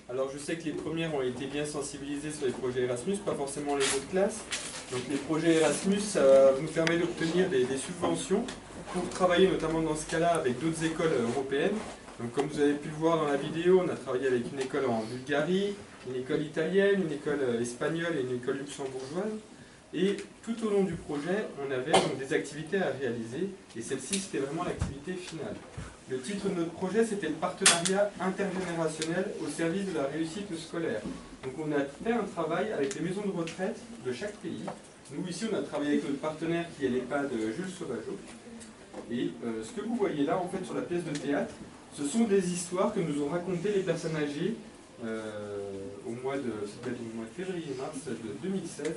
Alors je sais que les premières ont été bien sensibilisées sur les projets Erasmus, pas forcément les autres classes. Donc les projets Erasmus, ça nous permet d'obtenir des subventions pour travailler notamment dans ce cas-là avec d'autres écoles européennes. Donc comme vous avez pu le voir dans la vidéo, on a travaillé avec une école en Bulgarie, une école italienne, une école espagnole et une école luxembourgeoise. Et tout au long du projet, on avait donc des activités à réaliser, et celle-ci, c'était vraiment l'activité finale. Le titre de notre projet, c'était le partenariat intergénérationnel au service de la réussite scolaire. Donc on a fait un travail avec les maisons de retraite de chaque pays. Nous, ici, on a travaillé avec notre partenaire qui est l'EHPAD Jules Sauvageau. Et ce que vous voyez là, en fait, sur la pièce de théâtre, ce sont des histoires que nous ont racontées les personnes âgées au mois de février-mars de 2016.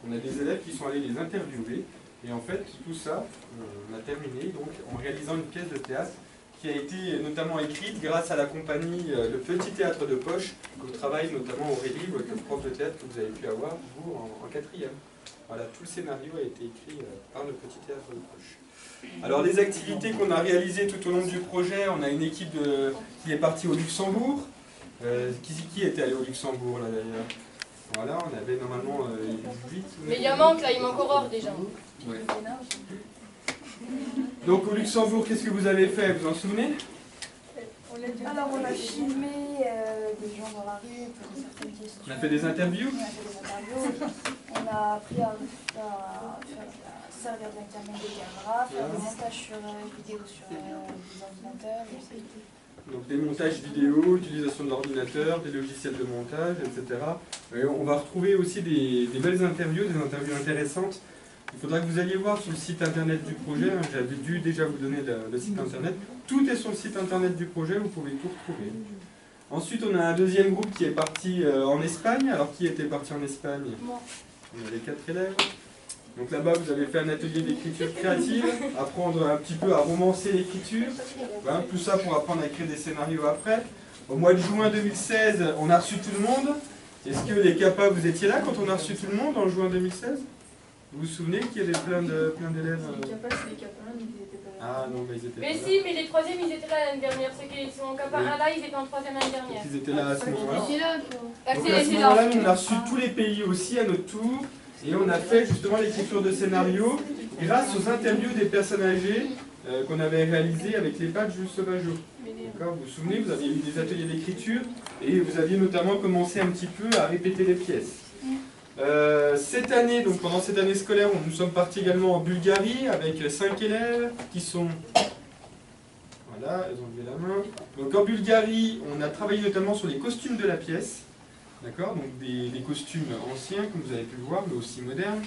On a des élèves qui sont allés les interviewer. Et en fait, tout ça, on a terminé donc, en réalisant une pièce de théâtre qui a été notamment écrite grâce à la compagnie Le Petit Théâtre de Poche, qui travaille notamment Aurélie, votre prof de théâtre que vous avez pu avoir, vous, en quatrième. Voilà, tout le scénario a été écrit par Le Petit Théâtre de Poche. Alors les activités qu'on a réalisées tout au long du projet, on a une équipe qui est partie au Luxembourg. Qui était allé au Luxembourg là d'ailleurs? Voilà, on avait normalement 8. Mais il manque là, il manque Aurore déjà. Ouais. Donc au Luxembourg, qu'est-ce que vous avez fait? Vous en souvenez? Alors on a filmé des gens dans la rue, posé certaines questions. On a fait des interviews? On a appris à servir d'internet des caméras, faire des montages vidéo sur des ordinateurs. Donc des montages vidéo, utilisation de l'ordinateur, des logiciels de montage, etc. Et on va retrouver aussi des belles interviews, des interviews intéressantes. Il faudra que vous alliez voir sur le site internet du projet, j'avais dû déjà vous donner le site internet. Tout est sur le site internet du projet, vous pouvez tout retrouver. Ensuite, on a un deuxième groupe qui est parti en Espagne. Alors, qui était parti en Espagne? Moi. On avait 4 élèves. Donc là-bas, vous avez fait un atelier d'écriture créative, apprendre un petit peu à romancer l'écriture. Hein, tout ça pour apprendre à écrire des scénarios après. Au mois de juin 2016, on a reçu tout le monde. Est-ce que les CAPA, vous étiez là quand on a reçu tout le monde en juin 2016? Vous vous souvenez qu'il y avait plein d'élèves? Les CAPA, c'est les CAPA 1, ils étaient pas là. Ah non, mais ils étaient Mais pas là. si, mais les troisièmes ils étaient là l'année dernière. Ceux qui sont en CAPA 1 là, ils étaient en troisième l'année dernière. Ils étaient là à ce moment-là. Donc à ce là. moment-là, nous on a reçu tous les pays aussi à notre tour. Et on a fait justement l'écriture de scénarios grâce aux interviews des personnes âgées qu'on avait réalisées avec l'EHPAD Jules Sauvageau. Vous vous souvenez, vous aviez eu des ateliers d'écriture et vous aviez notamment commencé un petit peu à répéter les pièces. Cette année, donc pendant cette année scolaire, nous sommes partis également en Bulgarie avec 5 élèves qui sont... Voilà, elles ont levé la main. Donc en Bulgarie, on a travaillé notamment sur les costumes de la pièce. D'accord, donc des costumes anciens, comme vous avez pu le voir, mais aussi modernes.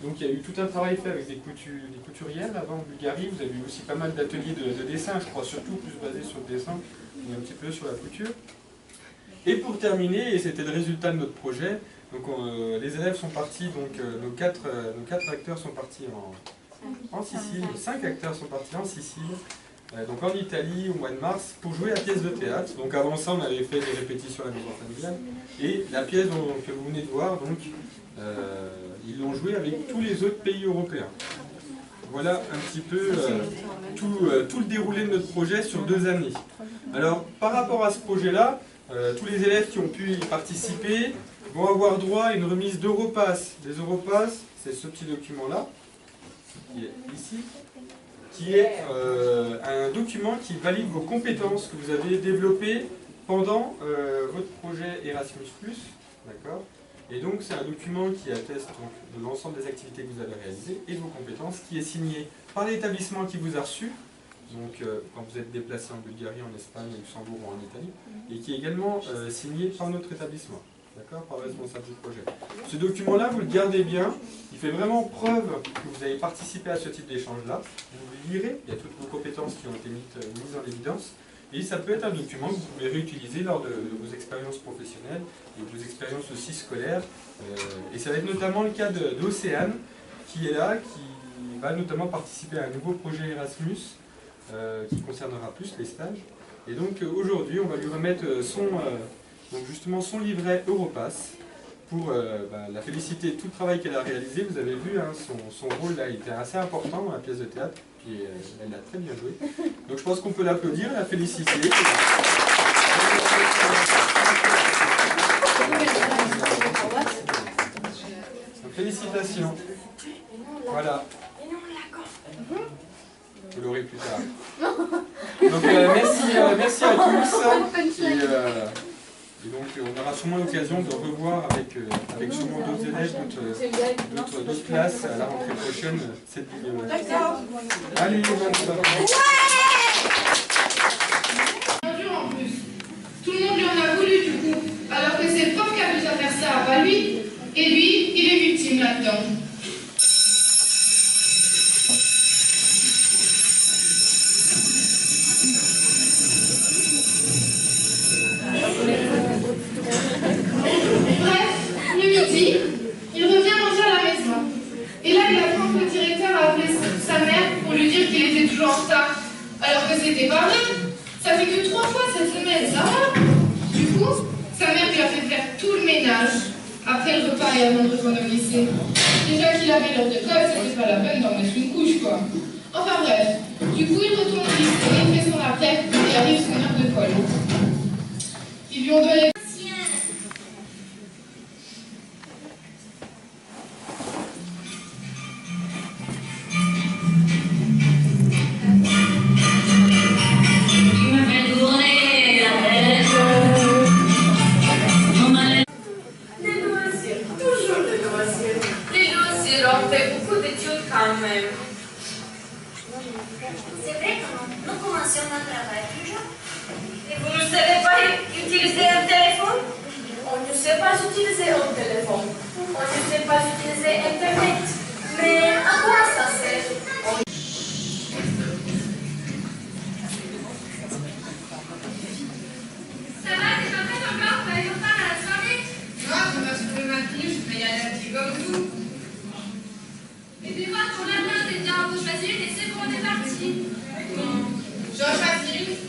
Donc il y a eu tout un travail fait avec des couturières là-bas en Bulgarie. Vous avez eu aussi pas mal d'ateliers de dessin, je crois, surtout plus basés sur le dessin, mais un petit peu sur la couture. Et pour terminer, et c'était le résultat de notre projet, donc les élèves sont partis, donc nos quatre acteurs sont partis en Sicile, 5 acteurs sont partis en Sicile. Donc en Italie au mois de mars pour jouer la pièce de théâtre. Donc avant ça on avait fait des répétitions à la maison familiale et la pièce que vous venez de voir, donc ils l'ont jouée avec tous les autres pays européens. Voilà un petit peu tout le déroulé de notre projet sur 2 années. Alors par rapport à ce projet là, tous les élèves qui ont pu y participer vont avoir droit à une remise d'Europass. Les Europass, c'est ce petit document là qui est ici, qui est un document qui valide vos compétences que vous avez développées pendant votre projet Erasmus+. D'accord ? Et donc c'est un document qui atteste donc, de l'ensemble des activités que vous avez réalisées et de vos compétences, qui est signé par l'établissement qui vous a reçu, donc quand vous êtes déplacé en Bulgarie, en Espagne, au Luxembourg ou en Italie, et qui est également signé par notre établissement. D'accord, par le responsable du projet. Ce document-là, vous le gardez bien. Il fait vraiment preuve que vous avez participé à ce type d'échange-là. Vous le lirez, il y a toutes vos compétences qui ont été mises en évidence. Et ça peut être un document que vous pouvez réutiliser lors de vos expériences professionnelles et de vos expériences aussi scolaires. Et ça va être notamment le cas d'Océane, qui est là, qui va notamment participer à un nouveau projet Erasmus, qui concernera plus les stages. Et donc aujourd'hui, on va lui remettre donc justement son livret Europass pour la féliciter de tout le travail qu'elle a réalisé. Vous avez vu, hein, son rôle là, il était assez important dans la pièce de théâtre, puis elle a très bien joué. Donc je pense qu'on peut l'applaudir, la féliciter. Félicitations. Voilà. Et non, on l'a quand? Vous l'aurez plus tard. Donc merci à tous. Et donc on aura sûrement l'occasion de revoir avec sûrement d'autres élèves, d'autres classes à la rentrée prochaine cette bibliothèque. Allez, bonne soirée. En plus. Tout le monde lui en a voulu du coup, alors que c'est le prof qui a pu faire ça, pas lui. Et lui, il est victime là-dedans. Bref, le midi, il revient manger à la maison. Et là, il apprend que le directeur a appelé sa mère pour lui dire qu'il était toujours en retard, alors que c'était pas vrai. Ça fait que 3 fois cette semaine, ça va. Du coup, sa mère lui a fait faire tout le ménage après le repas et avant de rejoindre le lycée. Déjà qu'il avait l'heure de colle, c'était pas la peine d'en mettre une couche, quoi. Enfin bref, du coup, il retourne au lycée, il fait son après et arrive son heure de colle. Ils lui ont donné... C'est vrai que nous commencions notre travail toujours. Et vous ne savez pas utiliser un téléphone? On ne sait pas utiliser un téléphone. On ne sait pas utiliser Internet. Mais à quoi ça sert? Ça va, t'es pas prête encore? T'as eu retard à la soirée? Non, je vais trouver ma tenue, je vais y aller un petit comme vous. Et puis moi, pour la place, t'es bien, faut choisir une et c'est bon, on est parti. J'en choisis une.